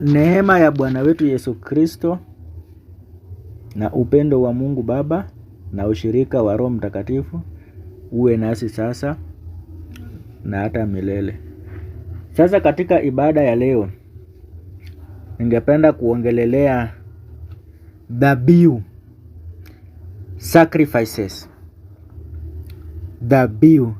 Neema ya Bwana wetu Yesu Kristo na upendo wa Mungu Baba na ushirika wa Roho Mtakatifu uwe nasi sasa na hata milele. Sasa katika ibada ya leo ningependa kuongelelea dhabihu, sacrifices. Dhabihu.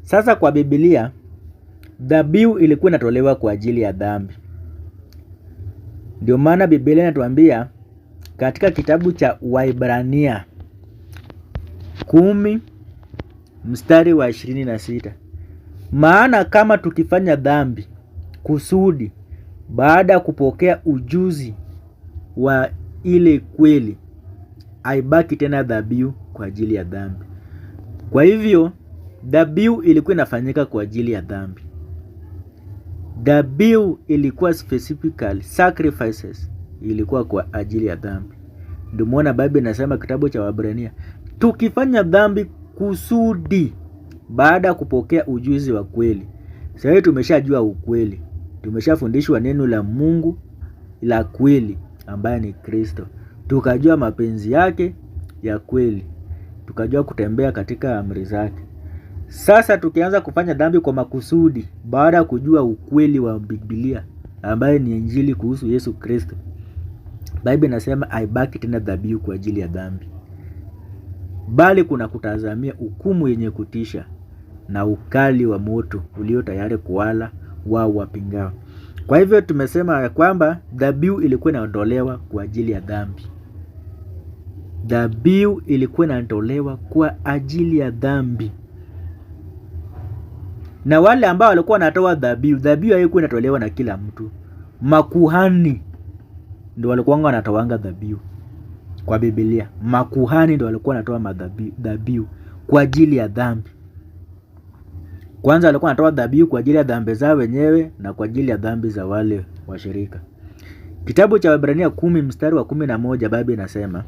Sasa kwa Biblia dhabihu ilikuwa inatolewa kwa ajili ya dhambi. Ndio maana Biblia inatuambia katika kitabu cha Waebrania 10 mstari wa 26. Maana kama tukifanya dhambi kusudi baada ya kupokea ujuzi wa ile kweli, haibaki tena dhabihu kwa ajili ya dhambi. Kwa hivyo dhabihu ilikuwa inafanyika kwa ajili ya dhambi. Dhabihu ilikuwa specifically, sacrifices ilikuwa kwa ajili ya dhambi. Ndio maana Biblia inasema kitabu cha Waebrania, tukifanya dhambi kusudi baada ya kupokea ujuzi wa kweli. Sasa tumeshajua ukweli. Tumeshafundishwa neno la Mungu la kweli ambaye ni Kristo. Tukajua mapenzi yake ya kweli. Tukajua kutembea katika amri zake. Sasa tukianza kufanya dhambi kwa makusudi baada ya kujua ukweli wa Biblia ambaye ni Injili kuhusu Yesu Kristo, Biblia inasema haibaki tena dhabihu kwa ajili ya dhambi, bali kuna kutazamia hukumu yenye kutisha na ukali wa moto ulio tayari kuwala wao wapingao. Kwa hivyo tumesema ya kwamba dhabihu ilikuwa inaondolewa kwa ajili ya dhambi. Dhabihu ilikuwa inatolewa kwa ajili ya dhambi. Na wale ambao walikuwa wanatoa dhabihu, dhabihu haikuwa inatolewa na kila mtu. Makuhani ndio walikuwa wanatoanga dhabihu kwa Biblia. Makuhani ndio walikuwa wanatoa dhabihu kwa ajili ya dhambi. Kwanza walikuwa wanatoa dhabihu kwa ajili ya dhambi zao wenyewe na kwa ajili ya dhambi za wale washirika. Kitabu cha Waebrania 10 mstari wa 11 Biblia inasema,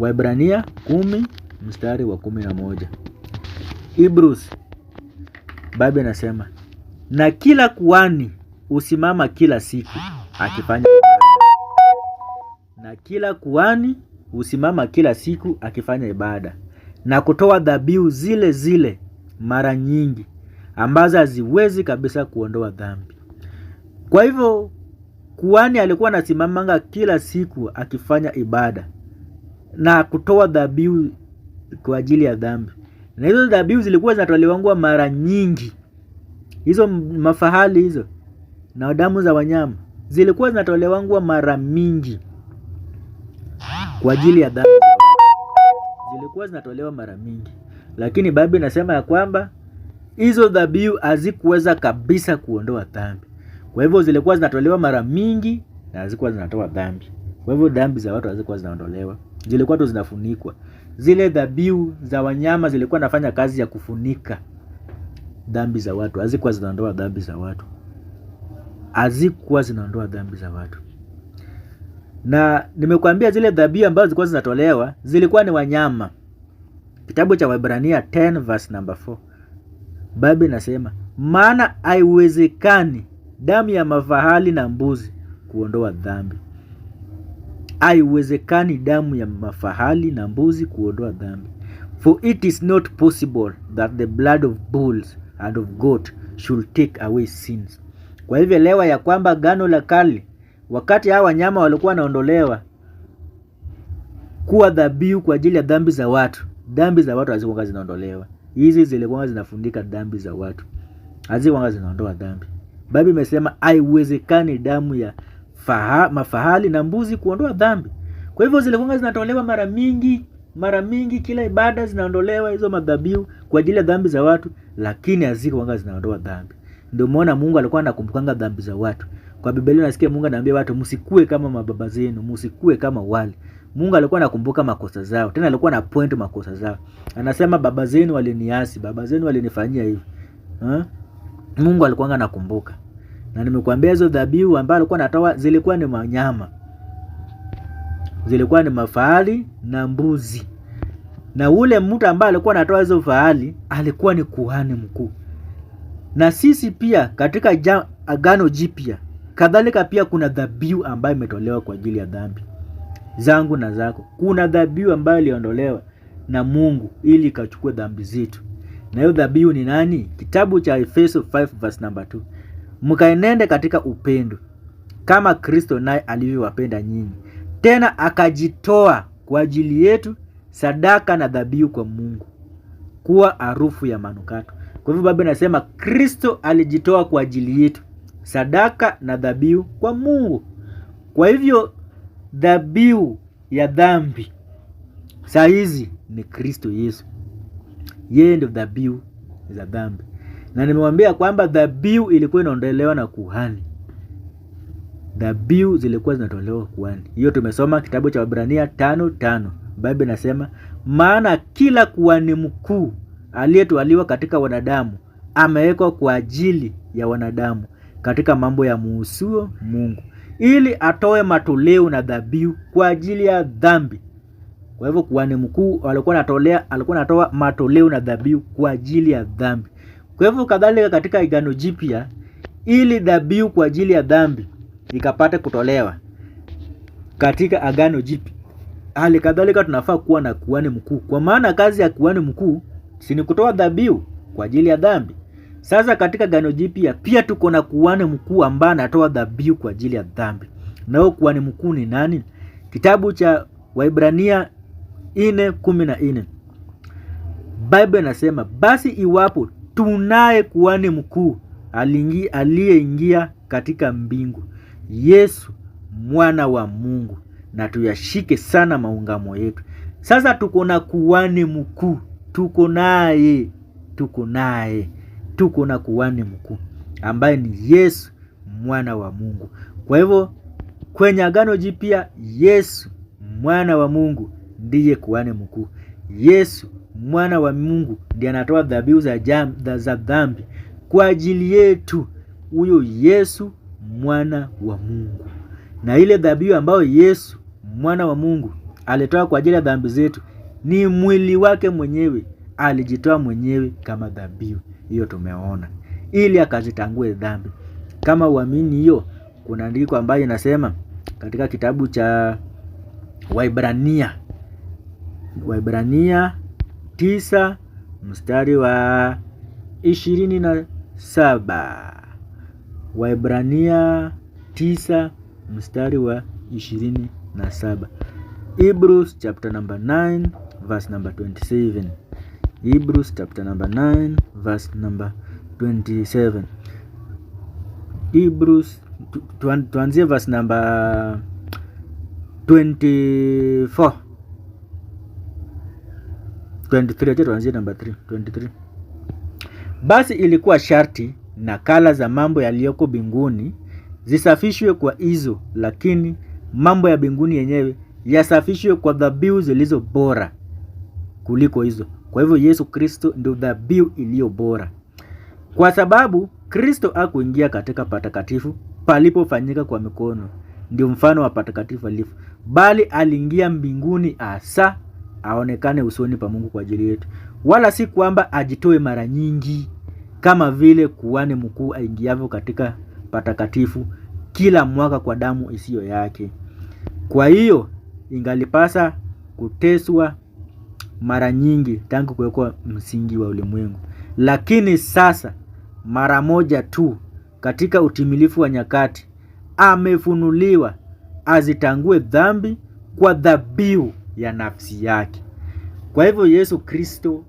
Waebrania 10 mstari wa 11. Hebrews Biblia inasema, na kila kuhani usimama kila siku akifanya ibada. Na kila kuhani usimama kila siku akifanya ibada na kutoa dhabihu zile zile mara nyingi ambazo haziwezi kabisa kuondoa dhambi. Kwa hivyo kuhani alikuwa anasimamanga kila siku akifanya ibada na kutoa dhabihu kwa ajili ya dhambi. Na hizo dhabihu zilikuwa zinatolewa mara nyingi. Hizo mafahali hizo na damu za wanyama zilikuwa zinatolewa mara mingi kwa ajili ya dhambi. Zilikuwa zinatolewa mara mingi. Lakini Biblia inasema ya kwamba hizo dhabihu hazikuweza kabisa kuondoa dhambi. Kwa hivyo zilikuwa zinatolewa mara mingi na hazikuwa zinatoa dhambi. Kwa hivyo dhambi za watu hazikuwa zinaondolewa. Zilikuwa tu zinafunikwa. Zile dhabihu za wanyama zilikuwa nafanya kazi ya kufunika dhambi za watu. Hazikuwa zinaondoa dhambi za watu. Hazikuwa zinaondoa dhambi za watu. Na nimekuambia zile dhabihu ambazo zilikuwa zinatolewa zilikuwa ni wanyama. Kitabu cha Waebrania 10 verse number 4. Biblia inasema, maana haiwezekani damu ya mafahali na mbuzi kuondoa dhambi. Haiwezekani damu ya mafahali na mbuzi kuondoa dhambi. For it is not possible that the blood of bulls and of goat should take away sins. Kwa hivyo elewa ya kwamba Agano la Kale, wakati hawa wanyama walikuwa wanaondolewa kuwa dhabihu kwa ajili ya dhambi za watu, dhambi za watu hazikuwa zinaondolewa. Hizi zilikuwa zinafundika dhambi za watu, hazikuwa zinaondoa dhambi. Biblia imesema haiwezekani damu ya mafahali na mbuzi kuondoa dhambi. Kwa hivyo zilikuwa zinatolewa mara mingi kila ibada zinaondolewa hizo madhabihu kwa ajili ya dhambi za watu, lakini hazikuwa zinaondoa dhambi. Ndio maana Mungu alikuwa anakumbukanga dhambi za watu. Kwa Biblia nasikia Mungu anaambia watu msikue kama mababa zenu, msikue kama wale. Mungu alikuwa anakumbuka makosa zao. Tena alikuwa na point makosa zao. Anasema baba zenu waliniasi, baba zenu walinifanyia hivi. Mungu alikuwa anakumbuka. Na nimekuambia hizo dhabihu ambazo alikuwa anatoa zilikuwa ni wanyama. Zilikuwa ni mafahali na mbuzi. Na ule mtu ambaye alikuwa anatoa hizo fahali alikuwa ni kuhani mkuu. Na sisi pia katika Agano Jipya Kadhalika pia kuna dhabihu ambayo imetolewa kwa ajili ya dhambi zangu na zako. Kuna dhabihu ambayo iliondolewa na Mungu ili ikachukue dhambi zetu. Na hiyo dhabihu ni nani? Kitabu cha Efeso 5 verse number 2. Mkaenende katika upendo kama Kristo naye alivyowapenda nyinyi, tena akajitoa kwa ajili yetu sadaka na dhabihu kwa Mungu kuwa harufu ya manukato. Kwa hivyo Biblia inasema Kristo alijitoa kwa ajili yetu sadaka na dhabihu kwa Mungu. Kwa hivyo dhabihu ya dhambi saa hizi ni Kristo Yesu. Yeye ndio dhabihu za dhambi. Na nimewambia kwamba dhabihu ilikuwa inaondolewa na kuhani. Dhabihu zilikuwa zinatolewa kuhani. Hiyo tumesoma kitabu cha Waebrania 5:5. Biblia inasema maana kila kuhani mkuu aliyetwaliwa katika wanadamu amewekwa kwa ajili ya wanadamu katika mambo ya muhusuo Mungu, ili atoe matoleo na dhabihu kwa ajili ya dhambi. Kwa hivyo kuhani mkuu alikuwa anatoa matoleo na dhabihu kwa ajili ya dhambi. Kwa hivyo kadhalika katika Agano Jipya, ili dhabihu kwa ajili ya dhambi ikapate kutolewa katika Agano Jipya, hali kadhalika tunafaa kuwa na kuhani mkuu, kwa maana kazi ya kuhani mkuu si ni kutoa dhabihu kwa ajili ya dhambi. Sasa katika Agano Jipya pia tuko na kuhani mkuu ambaye anatoa dhabihu kwa ajili ya dhambi. Na huyo kuhani mkuu ni nani? Kitabu cha Waebrania 4:14. Biblia inasema basi iwapo tunaye kuhani mkuu aliyeingia katika mbingu, Yesu mwana wa Mungu, na tuyashike sana maungamo yetu. Sasa tuko na kuhani mkuu, tuko na kuhani mkuu ambaye ni Yesu mwana wa Mungu. Kwa hivyo kwenye Agano Jipya Yesu mwana wa Mungu ndiye kuhani mkuu. Yesu mwana wa Mungu ndiye anatoa dhabihu za dhambi kwa ajili yetu. Huyo Yesu mwana wa Mungu. Na ile dhabihu ambayo Yesu mwana wa Mungu alitoa kwa ajili ya dhambi zetu ni mwili wake mwenyewe. Alijitoa mwenyewe kama dhabihu. Hiyo tumeona, ili akazitangue dhambi. Kama uamini hiyo, kuna andiko ambayo inasema katika kitabu cha Waebrania 9 mstari wa 27. Waebrania 9 mstari wa 27. Hebrews chapter number 9 verse number 27. Hebrews chapter number 9 verse number 27. Hebrews tuanzie verse number 24. 23, tuanzie number 23. Basi ilikuwa sharti nakala za mambo yaliyoko mbinguni zisafishwe kwa hizo, lakini mambo ya mbinguni yenyewe yasafishwe kwa dhabihu zilizo bora kuliko hizo. Kwa hivyo Yesu Kristo ndio dhabihu iliyo bora, kwa sababu Kristo hakuingia katika patakatifu palipofanyika kwa mikono, ndio mfano wa patakatifu alifu, bali aliingia mbinguni hasa aonekane usoni pa Mungu kwa ajili yetu. Wala si kwamba ajitoe mara nyingi kama vile kuhani mkuu aingiavyo katika patakatifu kila mwaka kwa damu isiyo yake. Kwa hiyo ingalipasa kuteswa mara nyingi tangu kuwekwa msingi wa ulimwengu. Lakini sasa mara moja tu katika utimilifu wa nyakati amefunuliwa azitangue dhambi kwa dhabihu ya nafsi yake. Kwa hivyo Yesu Kristo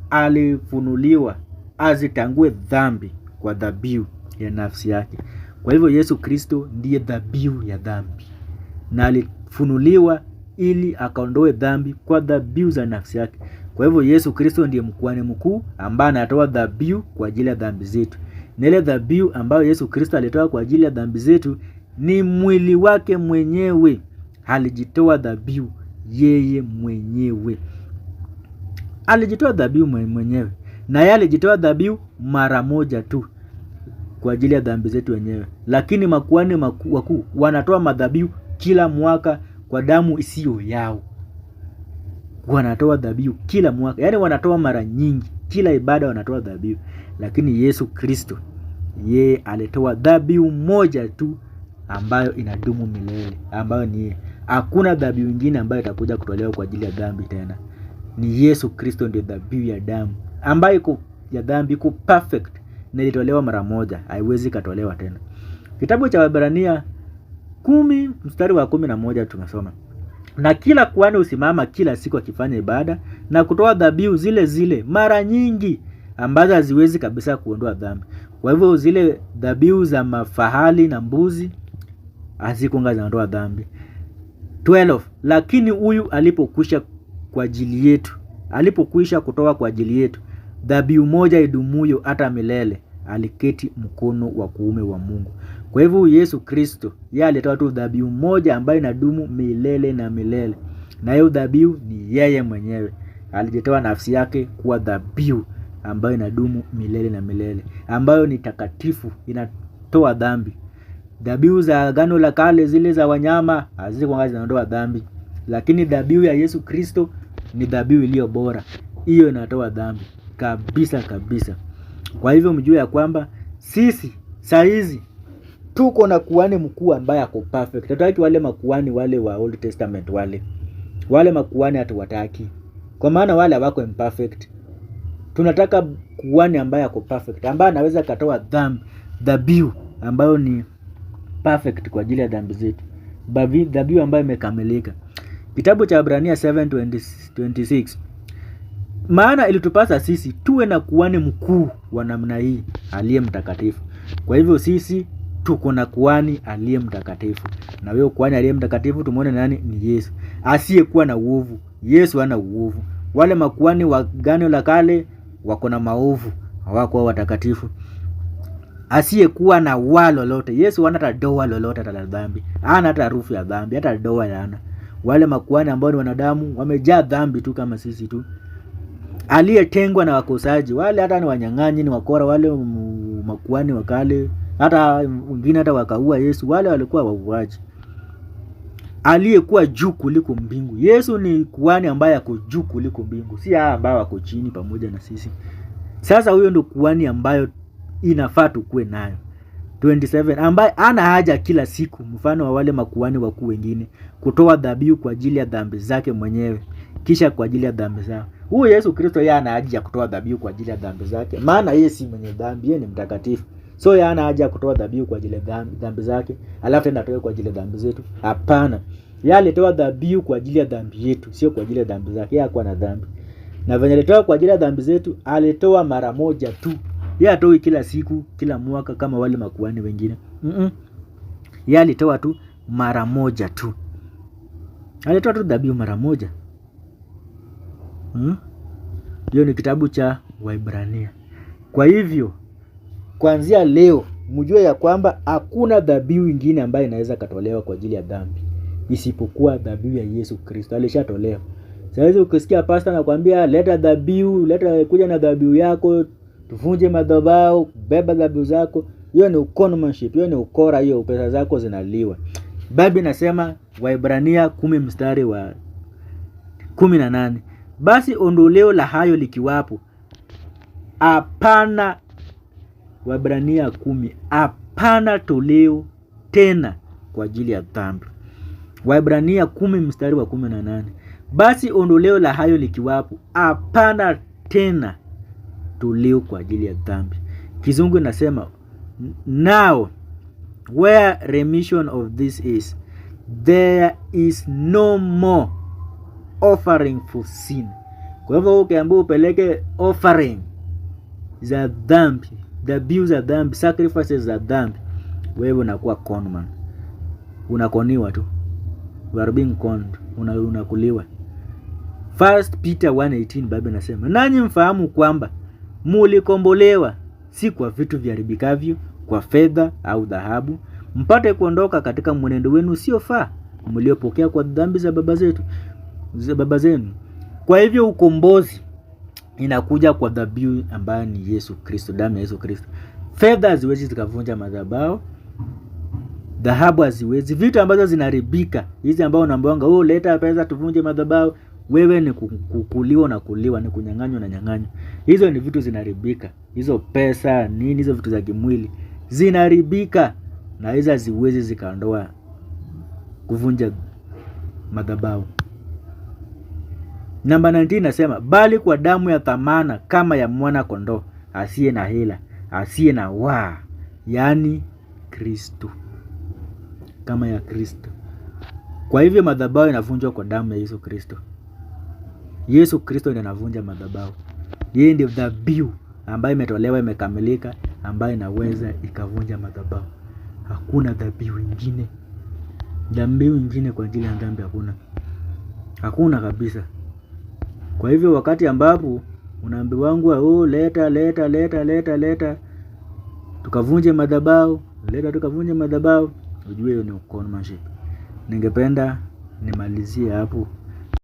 alifunuliwa azitangue dhambi kwa dhabihu ya nafsi yake. Kwa hivyo Yesu Kristo ndiye dhabihu ya dhambi, na alifunuliwa ili akaondoe dhambi kwa dhabihu za nafsi yake. Kwa hivyo Yesu Kristo ndiye kuhani mkuu ambaye anatoa dhabihu kwa ajili ya dhambi zetu. Na ile dhabihu ambayo Yesu Kristo alitoa kwa ajili ya dhambi zetu ni mwili wake mwenyewe. Alijitoa dhabihu yeye mwenyewe. Alijitoa dhabihu mwenyewe. Na yeye alijitoa dhabihu mara moja tu kwa ajili ya dhambi zetu wenyewe. Lakini makuhani wakuu wanatoa madhabihu kila mwaka kwa damu isiyo yao. Wanatoa dhabihu kila mwaka. Yaani wanatoa mara nyingi. Kila ibada wanatoa dhabihu. Lakini Yesu Kristo Yeye alitoa dhabihu moja tu ambayo inadumu milele, ambayo ni yeye. Hakuna dhabihu nyingine ambayo itakuja kutolewa kwa ajili ya dhambi tena. Ni Yesu Kristo ndiye dhabihu ya damu ambayo iko ya dhambi, iko perfect na ilitolewa mara moja, haiwezi katolewa tena. Kitabu cha Waebrania 10 mstari wa 11 tunasoma, na kila kuhani usimama kila siku akifanya ibada na kutoa dhabihu zile zile mara nyingi ambazo haziwezi kabisa kuondoa dhambi. Kwa hivyo zile dhabihu za mafahali na mbuzi hazikuanga zinaondoa dhambi. 12, lakini huyu alipokwisha kwa ajili yetu, alipokwisha kutoa kwa ajili yetu dhabihu moja idumuyo hata milele, aliketi mkono wa kuume wa Mungu. Kwa hivyo Yesu Kristo yeye alitoa tu dhabihu moja ambayo inadumu milele na milele, na hiyo dhabihu ni yeye mwenyewe. Alijitoa nafsi yake kuwa dhabihu ambayo inadumu milele na milele, ambayo ni takatifu, inatoa dhambi. Dhabihu za Agano la Kale zile za wanyama hazikuwa zinaondoa dhambi, lakini dhabihu ya Yesu Kristo ni dhabihu iliyo bora, hiyo inatoa dhambi kabisa kabisa. Kwa hivyo mjue ya kwamba sisi saa hizi tuko na kuhani mkuu ambaye ako perfect. Hatutaki wale makuhani wale wa Old Testament wale makuhani hatuwataki, kwa maana wale wako imperfect. Tunataka kuhani ambaye ako perfect, ambaye anaweza katoa dhabihu ambayo ni perfect kwa ajili ya dhambi zetu, dhabihu ambayo imekamilika. Kitabu cha Waebrania 7:26, maana ilitupasa sisi tuwe na kuhani mkuu wa namna hii aliye mtakatifu. Kwa hivyo sisi tuko na kuhani aliye mtakatifu, na wewe kuhani aliye mtakatifu tumuone nani? Ni Yesu, asiyekuwa na uovu. Yesu hana uovu. Wale makuhani wa Agano la Kale wako na maovu, hawakuwa watakatifu. Asiyekuwa na wa lolote. Yesu hana hata doa lolote la dhambi, hana hata harufu ya dhambi, hata doa yana. Wale makuhani ambao ni wanadamu wamejaa dhambi tu kama sisi tu, aliyetengwa na wakosaji. Wale hata ni wanyang'anyi, ni wakora. Wale makuhani wa kale, hata wengine hata wakaua Yesu, wale walikuwa wauaji. Aliyekuwa juu kuliko mbingu. Yesu ni kuhani ambaye ako juu kuliko mbingu, si hao ambao wako chini pamoja na sisi. Sasa huyo ndio kuhani ambayo inafaa tukue nayo. 27, ambaye ana haja kila siku, mfano wa wale makuhani wakuu wengine, kutoa dhabihu kwa ajili ya dhambi zake mwenyewe kisha kwa ajili ya dhambi zao. Huyu Yesu Kristo yeye ana haja ya kutoa dhabihu kwa ajili ya dhambi zake, maana yeye si mwenye dhambi, yeye ni mtakatifu. So yeye ana haja ya kutoa dhabihu kwa ajili ya dhambi zake alafu tena atoe kwa ajili ya dhambi zetu? Hapana. Yeye alitoa dhabihu kwa ajili ya dhambi yetu, sio kwa ajili ya dhambi zake. Yeye hakuwa na dhambi. Na venye alitoa kwa ajili ya dhambi zetu, alitoa mara moja tu. Yeye atoi kila siku, kila mwaka kama wale makuhani wengine. Yeye alitoa tu mara moja tu. Alitoa tu dhabihu mara moja. Hiyo ni kitabu cha Waebrania. Kwa hivyo kuanzia leo mjue ya kwamba hakuna dhabihu nyingine ambayo inaweza katolewa kwa ajili ya dhambi isipokuwa dhabihu ya Yesu Kristo. Alishatolewa. Sasa ukisikia pastor anakuambia leta dhabihu, kuja na dhabihu yako, tuvunje madhabahu, beba dhabihu zako, hiyo ni conmanship, hiyo ni ukora, hiyo pesa zako zinaliwa. Biblia inasema Waebrania 10 mstari wa 18, basi ondoleo la hayo likiwapo, hapana. Waebrania 10, hapana toleo tena kwa ajili ya dhambi. Waebrania 10 mstari wa 18, basi ondoleo la hayo likiwapo, hapana tena toleo kwa ajili ya dhambi. Kizungu inasema now where remission of this is, there is no more offering for sin. Kwa hivyo ukiambiwa upeleke offering za dhambi, dhabihu za dhambi, sacrifices za dhambi, wewe unakuwa conman, unakoniwa tu, you are being conned, unakuliwa. 1 Peter 1:18 Biblia inasema, nanyi mfahamu kwamba mulikombolewa si kwa vitu viharibikavyo, kwa fedha au dhahabu, mpate kuondoka katika mwenendo wenu usiofaa mliopokea kwa dhambi za baba zenu. Kwa hivyo ukombozi inakuja kwa dhabihu ambayo ni Yesu Kristo, damu ya Yesu Kristo. Fedha haziwezi zikavunja madhabahu, dhahabu haziwezi. Vitu ambazo zinaharibika, hizi ambao unaambiwa leta pesa tuvunje madhabahu, wewe ni kukuliwa na kuliwa, ni kunyang'anywa na nyang'anywa. Hizo ni vitu zinaribika. Hizo pesa nini, hizo vitu za kimwili zinaribika, na hizo haziwezi zikaondoa kuvunja madhabahu. Namba 19 nasema, bali kwa damu ya thamana kama ya mwana kondoo, asiye na hila, asiye na waa, yaani Kristo, kama ya Kristo. Kwa hivyo madhabahu inavunjwa kwa damu ya Yesu Kristo. Yesu Kristo ndiye anavunja madhabahu. Yeye ndiye dhabihu ambayo imetolewa, imekamilika, ambayo inaweza ikavunja madhabahu. Hakuna dhabihu nyingine. Dhabihu nyingine kwa ajili ya dhambi hakuna. Hakuna kabisa. Kwa hivyo wakati ambapo unaambiwa leta tukavunje madhabahu, ujue hiyo ni conmanship. Ningependa nimalizie hapo.